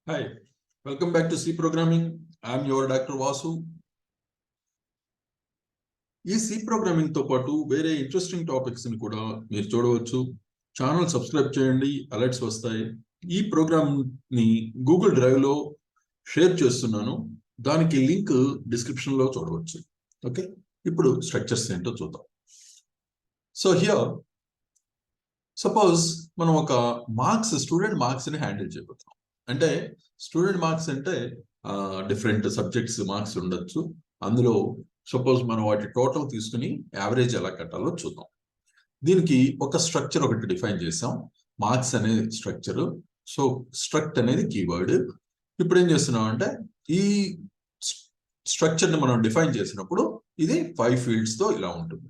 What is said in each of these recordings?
Hi, welcome back to C Programming. I'm your Dr. Vasu. ఈ C programming తో పాటు వేరే ఇంట్రెస్టింగ్ టాపిక్స్ ని కూడా మీరు చూడవచ్చు. ఛానల్ సబ్స్క్రైబ్ చేయండి, అలర్ట్స్ వస్తాయి. ఈ ప్రోగ్రామ్ ని గూగుల్ డ్రైవ్ లో షేర్ చేస్తున్నాను, దానికి లింక్ డిస్క్రిప్షన్ లో చూడవచ్చు. ఓకే, ఇప్పుడు స్ట్రక్చర్స్ ఏంటో చూద్దాం. సో హియర్ సపోజ్ మనం ఒక మార్క్స్ స్టూడెంట్ మార్క్స్ ని హ్యాండిల్ చేయబోతున్నాం. అంటే స్టూడెంట్ మార్క్స్ అంటే డిఫరెంట్ సబ్జెక్ట్స్ మార్క్స్ ఉండొచ్చు. అందులో సపోజ్ మనం వాటి టోటల్ తీసుకుని యావరేజ్ ఎలా కట్టాలో చూద్దాం. దీనికి ఒక స్ట్రక్చర్ ఒకటి డిఫైన్ చేసాం, మార్క్స్ అనే స్ట్రక్చర్. సో స్ట్రక్ట్ అనేది కీవర్డ్. ఇప్పుడు ఏం చేస్తున్నాం అంటే ఈ స్ట్రక్చర్ ని మనం డిఫైన్ చేసినప్పుడు ఇది 5 ఫీల్డ్స్ తో ఇలా ఉంటుంది.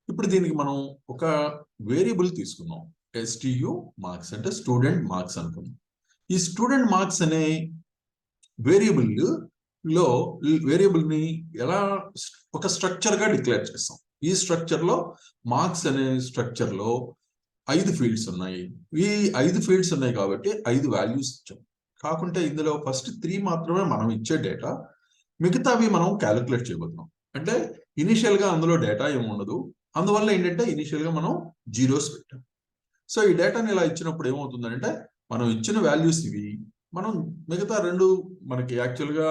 ఇప్పుడు దీనికి మనం ఒక వేరియబుల్ తీసుకున్నాం, STU మార్క్స్ అంటే స్టూడెంట్ మార్క్స్ అనుకున్నాం. ఈ స్టూడెంట్ మార్క్స్ అనే వేరియబుల్ ని ఎలా ఒక స్ట్రక్చర్ గా డిక్లేర్ చేస్తాం. ఈ స్ట్రక్చర్ లో మార్క్స్ అనే స్ట్రక్చర్ లో 5 ఫీల్డ్స్ ఉన్నాయి. ఈ 5 ఫీల్డ్స్ ఉన్నాయి కాబట్టి 5 వాల్యూస్ ఇచ్చాం. కాకుంటే ఇందులో ఫస్ట్ 3 మాత్రమే మనం ఇచ్చే డేటా, మిగతావి మనం క్యాలిక్యులేట్ చేయబోతున్నాం. అంటే ఇనిషియల్ గా అందులో డేటా ఏమి ఉండదు, అందువల్ల ఏంటంటే ఇనిషియల్ గా మనం జీరోస్ పెట్టాం. సో ఈ డేటాని ఇలా ఇచ్చినప్పుడు ఏమవుతుందంటే మనం ఇచ్చిన వాల్యూస్ ఇవి, మనం మిగతా 2 మనకి యాక్చువల్ గా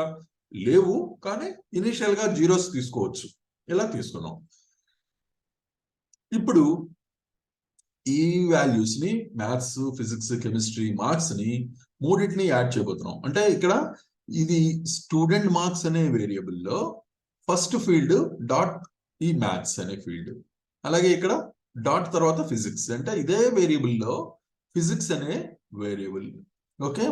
లేవు, కానీ ఇనిషియల్ గా జీరోస్ తీసుకోవచ్చు. ఇలా తీసుకున్నాం. ఇప్పుడు ఈ వాల్యూస్ ని మ్యాథ్స్, ఫిజిక్స్, కెమిస్ట్రీ మార్క్స్ ని మూడింటిని యాడ్ చేయబోతున్నాం. అంటే ఇక్కడ ఇది స్టూడెంట్ మార్క్స్ అనే వేరియబుల్ లో ఫస్ట్ ఫీల్డ్ డాట్ ఈ మ్యాథ్స్ అనే ఫీల్డ్, అలాగే ఇక్కడ డాట్ తర్వాత ఫిజిక్స్ అంటే ఇదే వేరియబుల్ లో ఫిజిక్స్ అనే వేరియబుల్, ఓకే,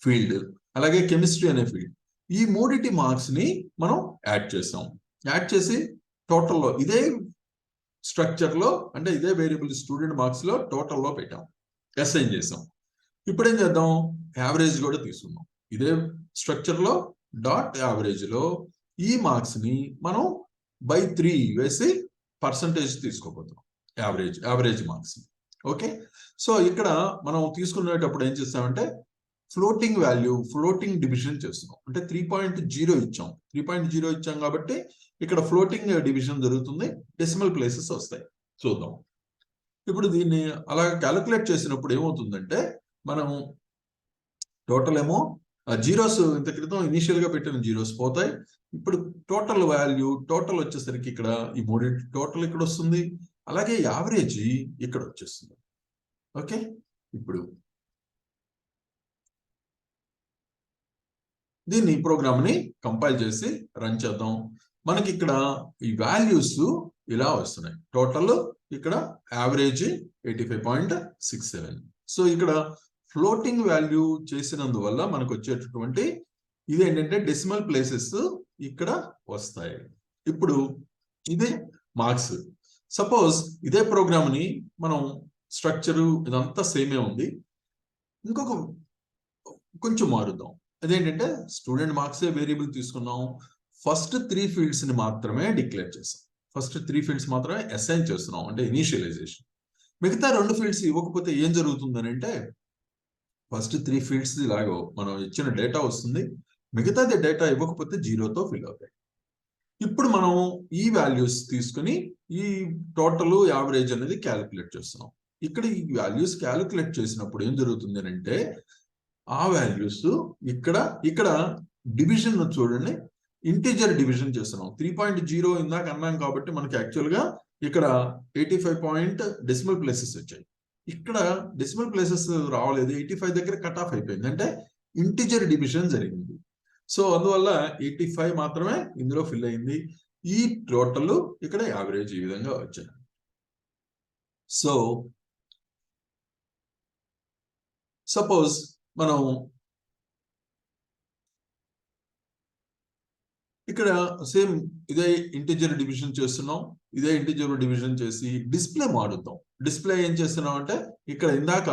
ఫీల్డ్, అలాగే కెమిస్ట్రీ అనే ఫీల్డ్. ఈ మూడిటి మార్క్స్ ని మనం యాడ్ చేసాం. యాడ్ చేసి టోటల్లో ఇదే స్ట్రక్చర్ లో అంటే ఇదే వేరియబుల్ స్టూడెంట్ మార్క్స్ లో టోటల్లో పెట్టాం, అసైన్ చేసాం. ఇప్పుడు ఏం చేద్దాం, యావరేజ్ కూడా తీసుకుందాం. ఇదే స్ట్రక్చర్ లో డాట్ యావరేజ్ లో ఈ మార్క్స్ ని మనం by 3 వేసి పర్సంటేజ్ తీసుకోబోతున్నాం, యావరేజ్ మార్క్స్. ఓకే, సో ఇక్కడ మనం తీసుకునేటప్పుడు ఏం చేస్తామంటే ఫ్లోటింగ్ వాల్యూ, ఫ్లోటింగ్ డివిజన్ చేస్తున్నాం. అంటే 3.0 ఇచ్చాం. 3.0 ఇచ్చాం కాబట్టి ఇక్కడ ఫ్లోటింగ్ డివిజన్ జరుగుతుంది, డెసిమల్ ప్లేసెస్ వస్తాయి. చూద్దాం. ఇప్పుడు దీన్ని అలా క్యాలిక్యులేట్ చేసినప్పుడు ఏమవుతుందంటే మనం టోటల్ ఏమో జీరోస్ ఇంత క్రితం ఇనిషియల్ గా పెట్టిన జీరోస్ పోతాయి. ఇప్పుడు టోటల్ వాల్యూ టోటల్ వచ్చేసరికి ఇక్కడ ఈ మూడింటి టోటల్ ఇక్కడ వస్తుంది, అలాగే యావరేజ్ ఇక్కడ వచ్చేస్తుంది. ఓకే, ఇప్పుడు దీన్ని ప్రోగ్రామ్ ని కంపైల్ చేసి రన్ చేద్దాం. మనకి ఇక్కడ ఈ వాల్యూస్ ఇలా వస్తున్నాయి. టోటల్ ఇక్కడ యావరేజ్ 85.67. సో ఇక్కడ ఫ్లోటింగ్ వాల్యూ చేసినందువల్ల మనకు వచ్చేటటువంటి ఇదేంటంటే డెసిమల్ ప్లేసెస్ ఇక్కడ వస్తాయి. ఇప్పుడు ఇదే మార్క్స్. సపోజ్ ఇదే ప్రోగ్రామ్ ని మనం స్ట్రక్చరు ఇదంతా సేమే ఉంది, ఇంకొక కొంచెం మారుద్దాం. అదేంటంటే స్టూడెంట్ మార్క్సే వేరియబుల్ తీసుకున్నాం, ఫస్ట్ 3 ఫీల్డ్స్ ని మాత్రమే డిక్లేర్ చేస్తాం. ఫస్ట్ 3 ఫీల్డ్స్ మాత్రమే అసైన్ చేస్తున్నాం, అంటే ఇనిషియలైజేషన్. మిగతా 2 ఫీల్డ్స్ ఇవ్వకపోతే ఏం జరుగుతుందని అంటే ఫస్ట్ 3 ఫీల్డ్స్ ఇలాగో మనం ఇచ్చిన డేటా వస్తుంది, మిగతాది డేటా ఇవ్వకపోతే జీరోతో ఫిల్ అవుతాయి. ఇప్పుడు మనం ఈ వాల్యూస్ తీసుకుని ఈ టోటల్ యావరేజ్ అనేది క్యాలిక్యులేట్ చేస్తున్నాం. ఇక్కడ ఈ వాల్యూస్ క్యాలిక్యులేట్ చేసినప్పుడు ఏం జరుగుతుంది అంటే ఆ వాల్యూస్ ఇక్కడ డివిజన్ చూడండి, ఇంటిజర్ డివిజన్ చేస్తున్నాం. 3.0 ఇందాక అన్నాం కాబట్టి మనకి యాక్చువల్ గా ఇక్కడ 85 డెసిమల్ ప్లేసెస్ వచ్చాయి. ఇక్కడ డెసిమల్ ప్లేసెస్ రావలేదు, 85 దగ్గర కట్ ఆఫ్ అయిపోయింది, అంటే ఇంటిజర్ డివిజన్ జరిగింది. సో అందువల్ల 85 మాత్రమే ఇందులో ఫిల్ అయింది. ఈ టోటల్ ఇక్కడ యావరేజ్ ఈ విధంగా వచ్చాయి. సో సపోజ్ మనం ఇక్కడ సేమ్ ఇదే ఇంటిజర్ డివిజన్ చేస్తున్నాం. ఇదే ఇంటిజర్ డివిజన్ చేసి డిస్ప్లే మారుద్దాం. డిస్ప్లే ఏం చేస్తున్నాం అంటే ఇక్కడ ఇందాక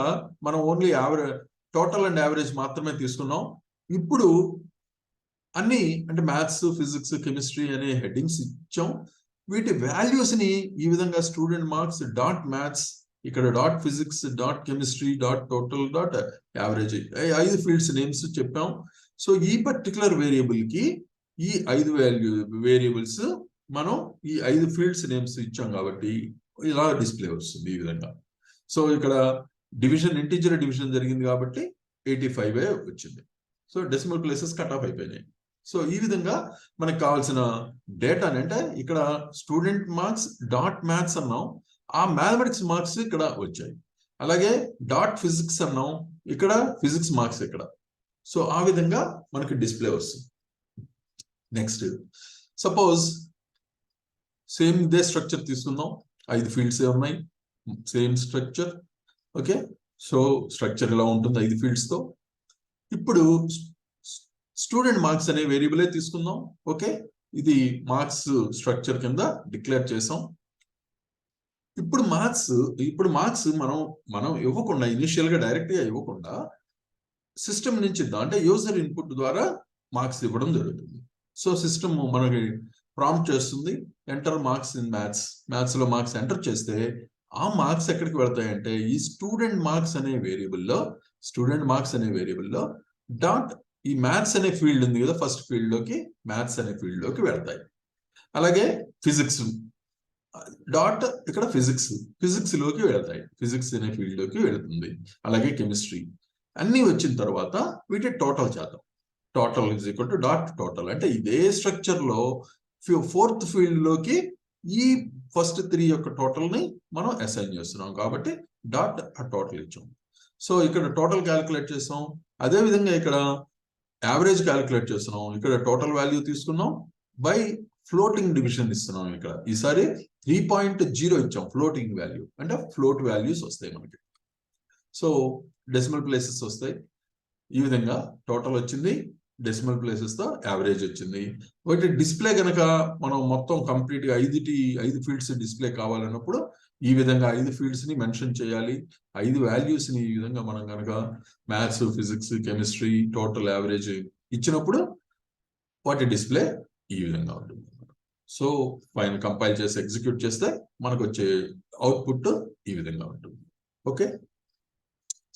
మనం ఓన్లీ టోటల్ అండ్ యావరేజ్ మాత్రమే తీసుకున్నాం. ఇప్పుడు అన్ని అంటే మ్యాథ్స్, ఫిజిక్స్, కెమిస్ట్రీ అనే హెడ్డింగ్స్ ఇచ్చాం. వీటి వాల్యూస్ ని ఈ విధంగా స్టూడెంట్ మార్క్స్ డాట్ మ్యాథ్స్ ఇక్కడ dot physics, dot chemistry, dot total, dot average, 5 fields names చెప్పాం. సో ఈ పర్టికులర్ వేరియబుల్ కి ఈ 5 వేరియబుల్స్ మనం ఈ 5 ఫీల్డ్స్ నేమ్స్ ఇచ్చాం కాబట్టి ఇలా డిస్ప్లే వస్తుంది ఈ విధంగా. సో ఇక్కడ డివిజన్, ఇంటిజర్ డివిజన్ జరిగింది కాబట్టి 85 వచ్చింది. So decimal places cut off అయిపోయినాయి. సో ఈ విధంగా మనకు కావాల్సిన డేటా అంటే ఇక్కడ స్టూడెంట్ మార్క్స్ డాట్ మ్యాథ్స్ అన్నాం, ఆ మ్యాథమెటిక్స్ మార్క్స్ ఇక్కడ వచ్చాయి. అలాగే డాట్ ఫిజిక్స్ అన్నాం, ఇక్కడ ఫిజిక్స్ మార్క్స్ ఇక్కడ. సో ఆ విధంగా మనకి డిస్ప్లే వస్తుంది. నెక్స్ట్ సపోజ్ సేమ్ ఇదే స్ట్రక్చర్ తీసుకుందాం, 5 ఫీల్డ్స్ ఉన్నాయి, same structure. Okay, so structure ఇలా ఉంటుంది 5 ఫీల్డ్స్ తో. ఇప్పుడు స్టూడెంట్ మార్క్స్ అనే వేరియబులే తీసుకుందాం. ఓకే, ఇది మార్క్స్ స్ట్రక్చర్ కింద డిక్లేర్ చేసాం. ఇప్పుడు మార్క్స్ మనం ఇవ్వకుండా, ఇనిషియల్ గా డైరెక్ట్ గా ఇవ్వకుండా సిస్టమ్ నుంచి ఇద్దాం. అంటే యూజర్ ఇన్పుట్ ద్వారా మార్క్స్ ఇవ్వడం జరుగుతుంది. సో సిస్టమ్ మనకి ప్రాంప్ట్ చేస్తుంది, enter marks in maths. Maths లో మార్క్స్ ఎంటర్ చేస్తే ఆ మార్క్స్ ఎక్కడికి వెళ్తాయంటే ఈ స్టూడెంట్ మార్క్స్ అనే వేరియబుల్లో డాట్ ఈ మ్యాథ్స్ అనే ఫీల్డ్ ఉంది కదా, ఫస్ట్ ఫీల్డ్ లోకి మ్యాథ్స్ అనే ఫీల్డ్ లోకి వెళ్తాయి. అలాగే ఫిజిక్స్ డాట్ ఇక్కడ ఫిజిక్స్ లోకి వెళ్తాయి, ఫిజిక్స్ అనే ఫీల్డ్ లోకి వెళుతుంది. అలాగే కెమిస్ట్రీ అన్ని వచ్చిన తర్వాత వీటి టోటల్ చేద్దాం. Total is equal to dot total. అంటే ఇదే స్ట్రక్చర్ లో 4th ఫీల్డ్ లోకి ఈ ఫస్ట్ 3 యొక్క టోటల్ ని మనం అసైన్ చేస్తున్నాం కాబట్టి డాట్ టోటల్ ఇచ్చాం. సో ఇక్కడ టోటల్ క్యాలిక్యులేట్ చేసాం. అదే విధంగా ఇక్కడ యావరేజ్ క్యాలిక్యులేట్ చేస్తున్నాం. ఇక్కడ టోటల్ వాల్యూ తీసుకున్నాం బై ఫ్లోటింగ్ డివిజన్ ఇస్తున్నాం. ఇక్కడ ఈసారి 3.0 ఇచ్చాం ఫ్లోటింగ్ వాల్యూ, అంటే ఫ్లోట్ వాల్యూస్ వస్తాయి మనకి. సో డెసిమల్ ప్లేసెస్ వస్తాయి. ఈ విధంగా టోటల్ వచ్చింది, డెసిమల్ ప్లేసెస్ తో యావరేజ్ వచ్చింది. ఒకటి డిస్ప్లే కనుక మనం మొత్తం కంప్లీట్ గా 5 ఫీల్డ్స్ డిస్ప్లే కావాలన్నప్పుడు ఈ విధంగా 5 ఫీల్డ్స్ ని మెన్షన్ చేయాలి. 5 వాల్యూస్ ని ఈ విధంగా మనం కనుక maths, physics, chemistry, total, average ఇచ్చినప్పుడు వాటి డిస్ప్లే ఈ విధంగా ఉంటుంది. సో పైన కంపైల్ చేసి ఎగ్జిక్యూట్ చేస్తే మనకు వచ్చే అవుట్పుట్ ఈ విధంగా ఉంటుంది. ఓకే,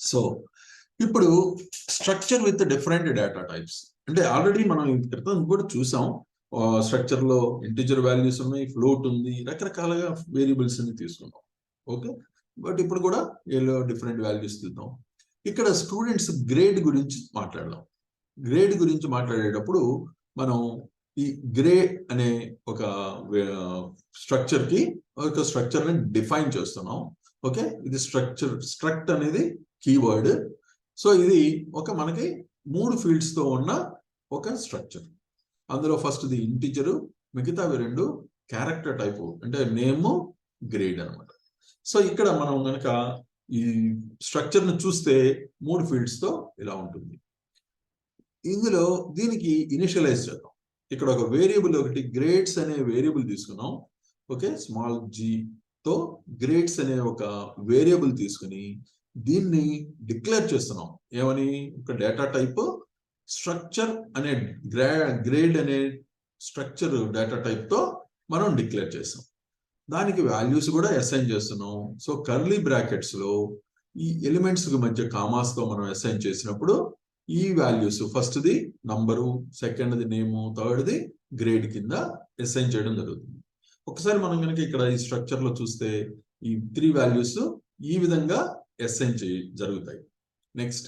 సో ఇప్పుడు structure with different data types అంటే ఆల్రెడీ మనం క్రితం కూడా చూసాం. స్ట్రక్చర్ లో ఇంటిజర్ వాల్యూస్ ఉన్నాయి, ఫ్లోట్ ఉంది, రకరకాలుగా వేరియబుల్స్ ని తీసుకున్నాం. ఓకే, బట్ ఇప్పుడు కూడా ఏలో డిఫరెంట్ వాల్యూస్ తీద్దాం. ఇక్కడ స్టూడెంట్స్ గ్రేడ్ గురించి మాట్లాడదాం. గ్రేడ్ గురించి మాట్లాడేటప్పుడు మనం ఈ గ్రే అనే ఒక స్ట్రక్చర్ ని డిఫైన్ చేస్తున్నాం. ఓకే, ఇది స్ట్రక్ట్ అనేది కీవర్డ్. సో ఇది మనకి 3 ఫీల్డ్స్ తో ఉన్న ఒక స్ట్రక్చర్. అందులో ఫస్ట్ ది ఇంటిజరు, మిగతావి 2 క్యారెక్టర్ టైప్, అంటే నేమ్, గ్రేడ్ అనమాట. సో ఇక్కడ మనం కనుక ఈ స్ట్రక్చర్ ను చూస్తే 3 ఫీల్డ్స్ తో ఇలా ఉంటుంది. ఇందులో దీనికి ఇనిషియలైజ్ చేద్దాం. ఇక్కడ ఒక వేరియబుల్, ఒకటి గ్రేడ్స్ అనే వేరియబుల్ తీసుకున్నాం. ఓకే, స్మాల్ g తో గ్రేడ్స్ అనే ఒక వేరియబుల్ తీసుకుని దీన్ని డిక్లేర్ చేస్తున్నాం. ఏమని? ఒక డేటా టైప్ స్ట్రక్చర్ అనే గ్రేడ్ అనే స్ట్రక్చర్ డేటా టైప్ తో మనం డిక్లేర్ చేస్తాం. దానికి వాల్యూస్ కూడా అసైన్ చేస్తున్నాం. సో కర్లీ బ్రాకెట్స్ లో ఈ ఎలిమెంట్స్ మధ్య కామాస్ తో మనం అసైన్ చేసినప్పుడు ఈ values first the number, second the name, third the grade కింద అసైన్ చేయడం జరుగుతుంది. ఒకసారి మనం కనుక ఇక్కడ ఈ స్ట్రక్చర్ లో చూస్తే ఈ 3 వాల్యూస్ ఈ విధంగా అసైన్ జరుగుతాయి. నెక్స్ట్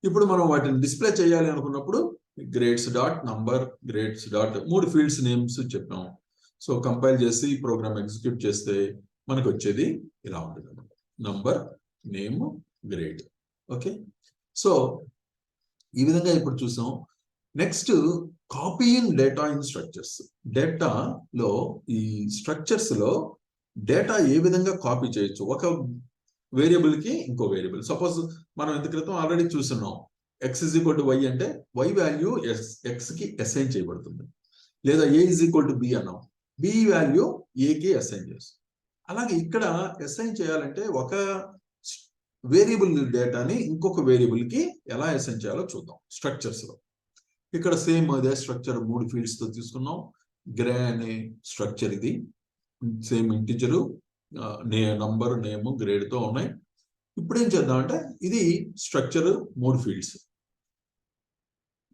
ఇప్పుడు మనం వాటిని డిస్ప్లే చేయాలి అనుకున్నప్పుడు grades dot number, grades dot 3 fields names చెప్పాం. సో కంపైల్ చేసి ప్రోగ్రామ్ ఎగ్జిక్యూట్ చేస్తే మనకు వచ్చేది ఇలా ఉంటుంది, number, name, grade. Okay, so ఈ విధంగా ఇప్పుడు చూసాం. Next copying data in structures. డేటాలో ఈ స్ట్రక్చర్స్ లో డేటా ఏ విధంగా కాపీ చేయొచ్చు ఒక వేరియబుల్ కి ఇంకో వేరియబుల్. సపోజ్ మనం ఇంత క్రితం ఆల్రెడీ చూస్తున్నాం, X is equal to Y అంటే వై వాల్యూ ఎక్స్ కి అసైన్ చేయబడుతుంది. లేదా A is equal to B అన్నాం, బి వాల్యూ ఏ కి అసైన్ చేస్తాం. అలాగే ఇక్కడ అసైన్ చేయాలంటే ఒక వేరియబుల్ డేటాని ఇంకొక వేరియబుల్ కి ఎలా అసైన్ చేయాలో చూద్దాం స్ట్రక్చర్స్ లో. ఇక్కడ సేమ్ అదే స్ట్రక్చర్ 3 ఫీల్డ్స్ తో తీసుకున్నాం. గ్రే అనే స్ట్రక్చర్ ఇది, సేమ్ ఇంటిజరు, నంబర్, నేమ్, గ్రేడ్ తో ఉన్నాయి. ఇప్పుడు ఏం చేద్దామంటే ఇది స్ట్రక్చర్ 3 ఫీల్డ్స్.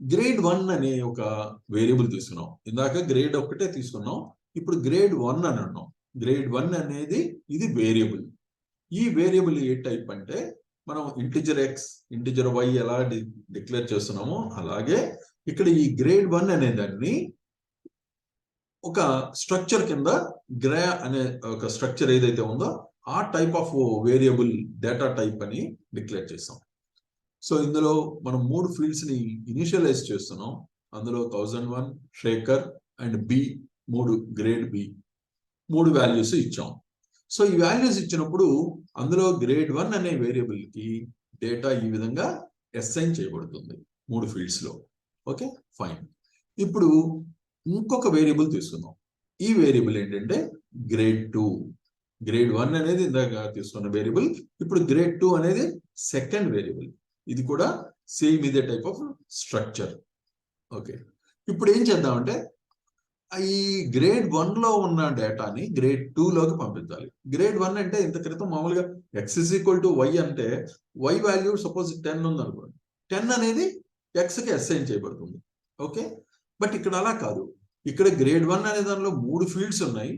గ్రేడ్ 1 అనే ఒక వేరియబుల్ తీసుకున్నాం. ఇందాక గ్రేడ్ ఒక్కటే తీసుకున్నాం, ఇప్పుడు గ్రేడ్ 1 అని అన్నాం. గ్రేడ్ 1 అనేది ఇది వేరియబుల్. ఈ వేరియబుల్ ఏ టైప్ అంటే మనం ఇంటిజర్ ఎక్స్, ఇంటిజర్ వై ఎలా డిక్లేర్ చేస్తున్నామో అలాగే ఇక్కడ ఈ గ్రేడ్ 1 అనే దాన్ని ఒక స్ట్రక్చర్ కింద గ్రే అనే ఒక స్ట్రక్చర్ ఏదైతే ఉందో ఆ type of variable data type అని డిక్లేర్ చేస్తాం. సో ఇందులో మనం 3 ఫీల్డ్స్ ని ఇనిషియలైజ్ చేస్తున్నాం. అందులో 1001, Shekar and B, 3 grade B 3 values ఇచ్చాం. సో ఈ వాల్యూస్ ఇచ్చినప్పుడు అందులో గ్రేడ్ 1 అనే వేరియబుల్ కి డేటా ఈ విధంగా అసైన్ చేయబడుతుంది 3 ఫీల్డ్స్ లో. Okay, fine. ఇప్పుడు ఇంకొక వేరియబుల్ తీసుకుందాం. ఈ వేరియబుల్ ఏంటంటే గ్రేడ్ 2. గ్రేడ్ 1 అనేది ఇందాక తీసుకున్న వేరియబుల్, ఇప్పుడు గ్రేడ్ 2 అనేది సెకండ్ వేరియబుల్. ఇది కూడా సేమ్ ఇదే టైప్ ఆఫ్ స్ట్రక్చర్. ఓకే, ఇప్పుడు ఏం చేద్దామంటే ఈ గ్రేడ్ 1 లో ఉన్న డేటాని గ్రేడ్ 2 లోకి పంపించాలి. గ్రేడ్ 1 అంటే ఇంత క్రితం మామూలుగా X is equal to Y అంటే వై వాల్యూ సపోజ్ 10 ఉంది అనుకోండి, 10 అనేది ఎక్స్ కి అసైన్ చేయబడుతుంది. ఓకే, బట్ ఇక్కడ అలా కాదు. ఇక్కడ గ్రేడ్ 1 అనే దానిలో 3 ఫీల్డ్స్ ఉన్నాయి.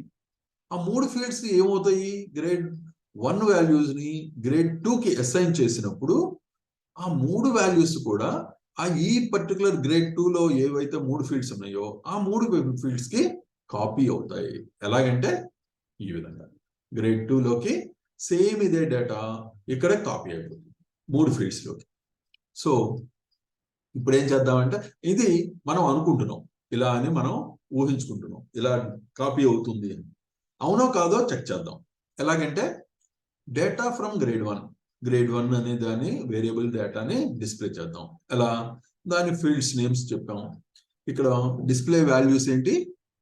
ఆ 3 ఫీల్డ్స్ ఏమవుతాయి, గ్రేడ్ 1 వాల్యూస్ ని గ్రేడ్ 2 కి అసైన్ చేసినప్పుడు ఆ 3 వాల్యూస్ కూడా ఈ పర్టికులర్ గ్రేడ్ 2 లో ఏవైతే 3 ఫీల్డ్స్ ఉన్నాయో ఆ 3 ఫీల్డ్స్ కి కాపీ అవుతాయి. ఎలాగంటే ఈ విధంగా గ్రేడ్ 2 లోకి సేమ్ ఇదే డేటా ఇక్కడ కాపీ అయిపోతుంది 3 ఫీల్డ్స్ లోకి. సో ఇప్పుడు ఏం చేద్దామంటే ఇది మనం అనుకుంటున్నాం, ఇలా అని మనం ఊహించుకుంటున్నాం, ఇలా కాపీ అవుతుంది అని. అవునో కాదో చెక్ చేద్దాం. ఎలాగంటే డేటా ఫ్రమ్ గ్రేడ్ 1, గ్రేడ్ 1 అనే దాని వేరియబుల్ డేటాని డిస్ప్లే చేద్దాం. ఎలా, దాని ఫీల్డ్స్ నేమ్స్ చెప్పాం. ఇక్కడ డిస్ప్లే వాల్యూస్ ఏంటి,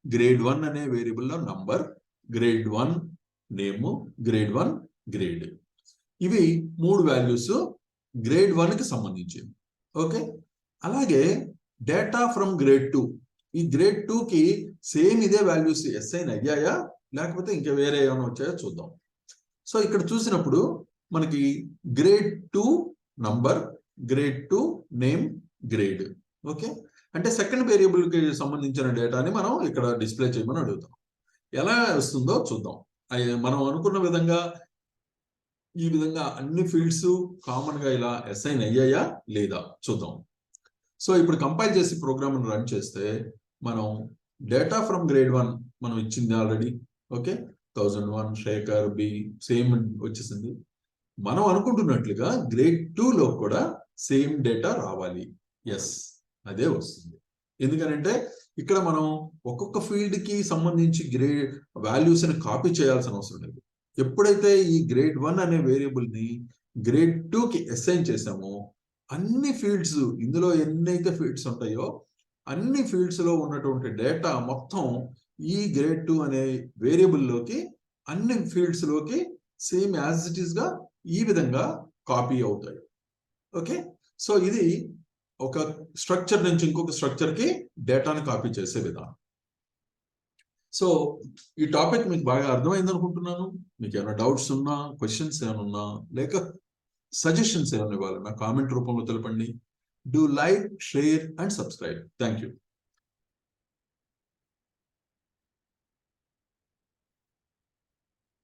గ్రేడ్ 1 అనే వేరియబుల్ లో number, grade 1 name, grade 1 grade. ఇవి 3 వాల్యూస్ గ్రేడ్ 1 కి సంబంధించింది. ఓకే, అలాగే డేటా ఫ్రమ్ గ్రేడ్ 2, ఈ గ్రేడ్ 2 కి సేమ్ ఇదే వాల్యూస్ అసైన్ అయ్యాయా లేకపోతే ఇంకా వేరే ఏమైనా వచ్చాయో చూద్దాం. సో ఇక్కడ చూసినప్పుడు మనకి grade 2 number, grade 2 name, grade. Okay, అంటే సెకండ్ వేరియబుల్ కి సంబంధించిన డేటాని మనం ఇక్కడ డిస్ప్లే చేయమని అడుగుతాం. ఎలా వస్తుందో చూద్దాం. మనం అనుకున్న విధంగా ఈ విధంగా అన్ని ఫీల్డ్స్ కామన్ గా ఇలా అసైన్ అయ్యాయా లేదా చూద్దాం. సో ఇప్పుడు కంపైల్ చేసి ప్రోగ్రామ్ రన్ చేస్తే మనం డేటా ఫ్రమ్ గ్రేడ్ 1 మనం ఇచ్చింది already. Okay, 1001, Shekar B same వచ్చేసింది. మనం అనుకుంటున్నట్లుగా గ్రేడ్ 2 లో కూడా సేమ్ డేటా రావాలి. ఎస్, అదే వస్తుంది. ఎందుకనంటే ఇక్కడ మనం ఒక్కొక్క ఫీల్డ్ కి సంబంధించి గ్రేడ్ వాల్యూస్ ని కాపీ చేయాల్సిన అవసరం లేదు. ఎప్పుడైతే ఈ గ్రేడ్ 1 అనే వేరియబుల్ ని గ్రేడ్ 2 కి అసైన్ చేసామో అన్ని ఫీల్డ్స్, ఇందులో ఎన్నైతే ఫీల్డ్స్ ఉంటాయో అన్ని ఫీల్డ్స్ లో ఉన్నటువంటి డేటా మొత్తం ఈ గ్రేడ్ 2 అనే వేరియబుల్ లోకి అన్ని ఫీల్డ్స్ లోకి సేమ్ యాజ్ ఇట్ ఈస్ గా ఈ విధంగా కాపీ అవుతాయి. ఓకే, సో ఇది ఒక స్ట్రక్చర్ నుంచి ఇంకొక స్ట్రక్చర్ కి డేటాను కాపీ చేసే విధానం. సో ఈ టాపిక్ మీకు బాగా అర్థమైంది అనుకుంటున్నాను. మీకు ఏమైనా డౌట్స్ ఉన్నా, క్వశ్చన్స్ ఏమైనా ఉన్నా, లేక సజెషన్స్ ఏమైనా ఇవ్వాలన్నా కామెంట్ రూపంలో తెలపండి. Do like, share and subscribe. Thank you.